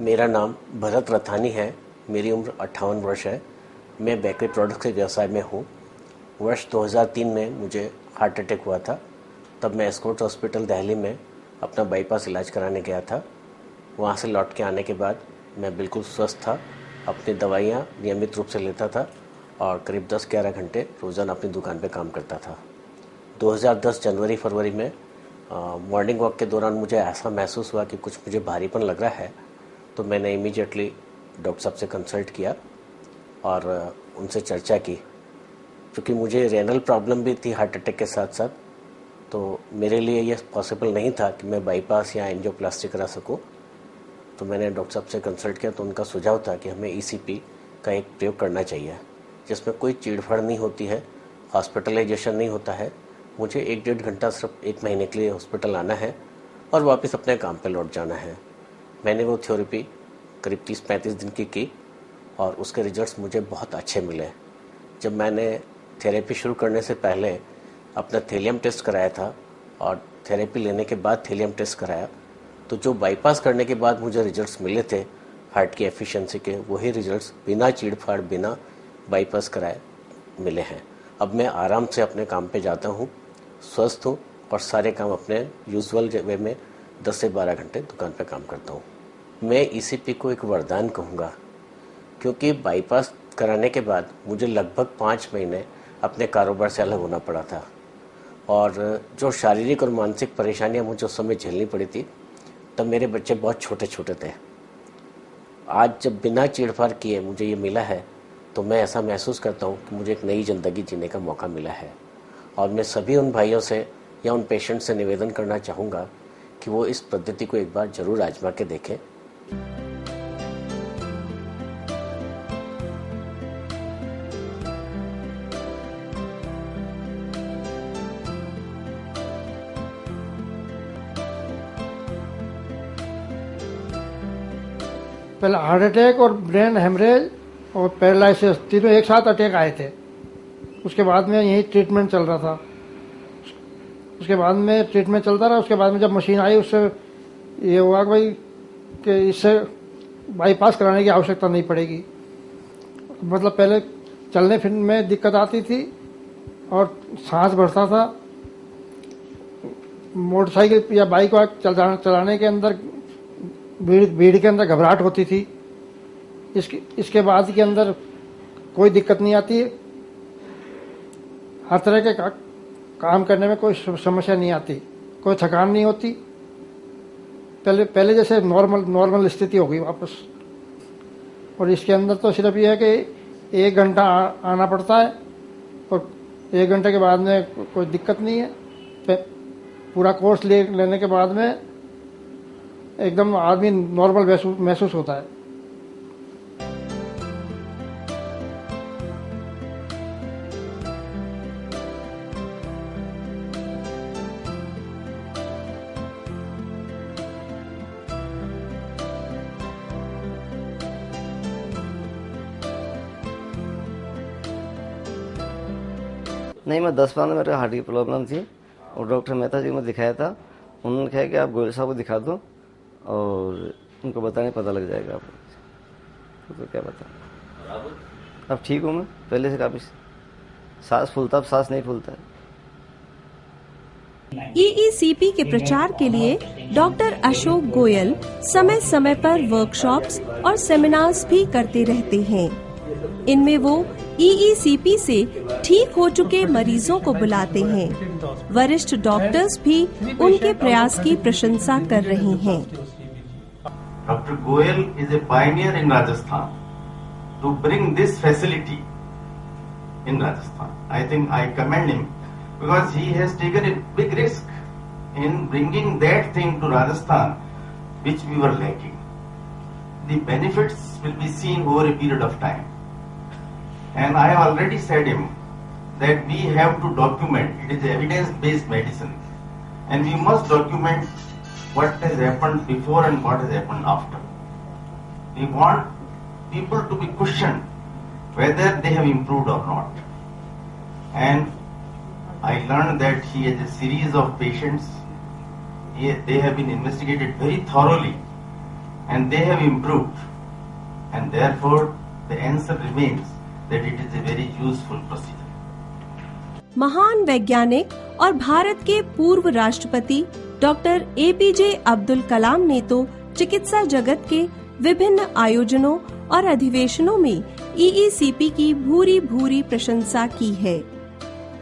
मेरा नाम भरत रथानी है। मेरी उम्र 58 वर्ष है। मैं बेकरी प्रोडक्ट के व्यवसाय में हूँ। वर्ष 2003 में मुझे हार्ट अटैक हुआ था। तब मैं एस्कॉर्ट हॉस्पिटल दिल्ली में अपना बाईपास इलाज कराने गया था। वहाँ से लौट के आने के बाद मैं बिल्कुल स्वस्थ था। अपनी दवाइयाँ नियमित रूप से लेता था और करीब 10-11 घंटे रोज़ाना अपनी दुकान पे काम करता था। 2010 जनवरी-फरवरी में मॉर्निंग वॉक के दौरान मुझे ऐसा महसूस हुआ कि कुछ मुझे भारीपन लग रहा है। तो मैंने इमीडिएटली डॉक्टर साहब से कंसल्ट किया और उनसे चर्चा की। क्योंकि मुझे रेनल प्रॉब्लम भी थी हार्ट अटैक के साथ साथ, तो मेरे लिए ये पॉसिबल नहीं था कि मैं बाईपास या एंजियोप्लास्टी करा सकूं। तो मैंने डॉक्टर साहब से कंसल्ट किया तो उनका सुझाव था कि हमें ईसीपी का एक प्रयोग करना चाहिए, जिसमें कोई चीड़-फाड़ नहीं होती है, हॉस्पिटलाइजेशन नहीं होता है। मुझे 1-1.5 घंटा सिर्फ 1 महीने के लिए हॉस्पिटल आना है और वापस अपने काम पे लौट जाना है। मैंने वो थेरेपी करीब 30-35 दिन की और उसके रिजल्ट्स मुझे बहुत अच्छे मिले। जब मैंने थेरेपी शुरू करने से पहले अपना थैलियम टेस्ट कराया था और थेरेपी लेने के बाद थैलियम टेस्ट कराया, तो जो बाईपास करने के बाद मुझे रिजल्ट्स मिले थे हार्ट की एफिशिएंसी के, वही रिजल्ट्स बिना चीड़-फाड़, बिना बाईपास कराए मिले हैं। अब मैं आराम से अपने काम पे जाता हूँ, स्वस्थ हूँ और सारे काम अपने यूजुअल वे में 10 से 12 घंटे दुकान पे काम करता हूँ। मैं ईसीपी को एक वरदान कहूँगा, क्योंकि बाईपास कराने के बाद मुझे लगभग 5 महीने अपने कारोबार से अलग होना पड़ा था और जो शारीरिक और मानसिक परेशानियां मुझे उस समय झेलनी पड़ी थी, तब मेरे बच्चे बहुत छोटे छोटे थे। आज जब बिना चीड़-फाड़ किए मुझे ये मिला है, तो मैं ऐसा महसूस करता हूँ कि मुझे एक नई ज़िंदगी जीने का मौका मिला है। और मैं सभी उन भाइयों से या उन पेशेंट से निवेदन करना चाहूँगा कि वो इस पद्धति को एक बार ज़रूर आजमा के देखें। पहले हार्ट अटैक और ब्रेन हेमरेज और पैरालिसिस तीनों एक साथ अटैक आए थे। उसके बाद में यही ट्रीटमेंट चल रहा था। उसके बाद में ट्रीटमेंट चलता रहा। उसके बाद में जब मशीन आई, उससे ये हुआ कि भाई कि इससे बाईपास कराने की आवश्यकता नहीं पड़ेगी। मतलब पहले चलने फिरने में दिक्कत आती थी और सांस बढ़ता था। मोटरसाइकिल या बाइक चलाने के अंदर भीड़ के अंदर घबराहट होती थी। इसके बाद के अंदर कोई दिक्कत नहीं आती है। हर तरह के काम करने में कोई समस्या नहीं आती, कोई थकान नहीं होती। पहले जैसे नॉर्मल स्थिति हो गई वापस। और इसके अंदर तो सिर्फ ये है कि 1 घंटा आना पड़ता है और 1 घंटे के बाद में कोई दिक्कत नहीं है। पूरा कोर्स लेने के बाद में एकदम आदमी नॉर्मल महसूस होता है। नहीं, मैं 10-15 मेरे हार्ट की प्रॉब्लम थी और डॉक्टर मेहता जी को दिखाया था। उन्होंने कहा कि आप गोयल साहब को दिखा दो और उनको बताने पता लग जाएगा आपको। तो क्या बता, अब ठीक हूँ मैं पहले से काफ़ी। सांस फूलता, अब सांस नहीं फूलता है। ईईसीपी के प्रचार के लिए डॉक्टर अशोक गोयल समय समय पर वर्कशॉप्स और सेमिनार्स भी करते रहते हैं। इनमें वो ईईसीपी से ठीक हो चुके मरीजों को बुलाते हैं। वरिष्ठ डॉक्टर्स भी उनके प्रयास की प्रशंसा कर रहे हैं। Dr. Goel is a pioneer in Rajasthan to bring this facility in Rajasthan. I think I commend him because he has taken a big risk in bringing that thing to Rajasthan which we were lacking. The benefits will be seen over a period of time. And I have already said him that we have to document. It is evidence-based medicine. And we must document what has happened before and what has happened after. We want people to be questioned whether they have improved or not. And I learned that he has a series of patients. They have been investigated very thoroughly and they have improved, and therefore the answer remains that it is a very useful procedure. महान वैज्ञानिक और भारत के पूर्व राष्ट्रपति doctor APJ Abdul Kalam ने तो चिकित्सा जगत के विभिन्न आयोजनों और अधिवेशनों में EECP की भूरी भूरी प्रशंसा की है।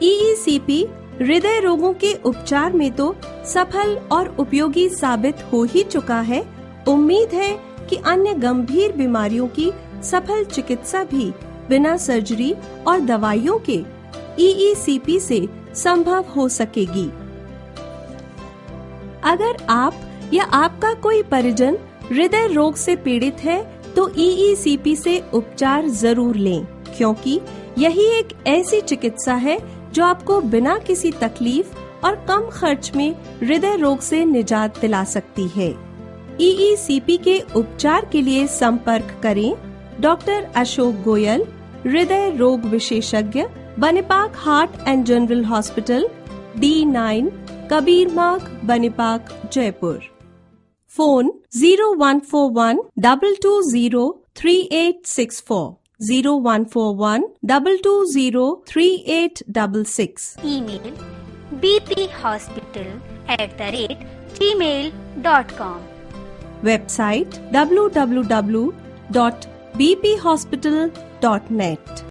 EECP हृदय रोगों के उपचार में तो सफल और उपयोगी साबित हो ही चुका है। उम्मीद है कि अन्य गंभीर बीमारियों की सफल चिकित्सा भी बिना सर्जरी और दवाइयों के EECP से संभव हो सकेगी। अगर आप या आपका कोई परिजन हृदय रोग से पीड़ित है तो EECP से उपचार जरूर लें, क्योंकि यही एक ऐसी चिकित्सा है जो आपको बिना किसी तकलीफ और कम खर्च में हृदय रोग से निजात दिला सकती है। EECP के उपचार के लिए संपर्क करें डॉक्टर अशोक गोयल, हृदय रोग विशेषज्ञ, Banipark heart and general hospital, D9, Kabir Marg, Banipark, Jaipur. Phone 0141 220 3864, 0141 220 3866। Email bphospital@gmail.com। Website www.bphospital.net।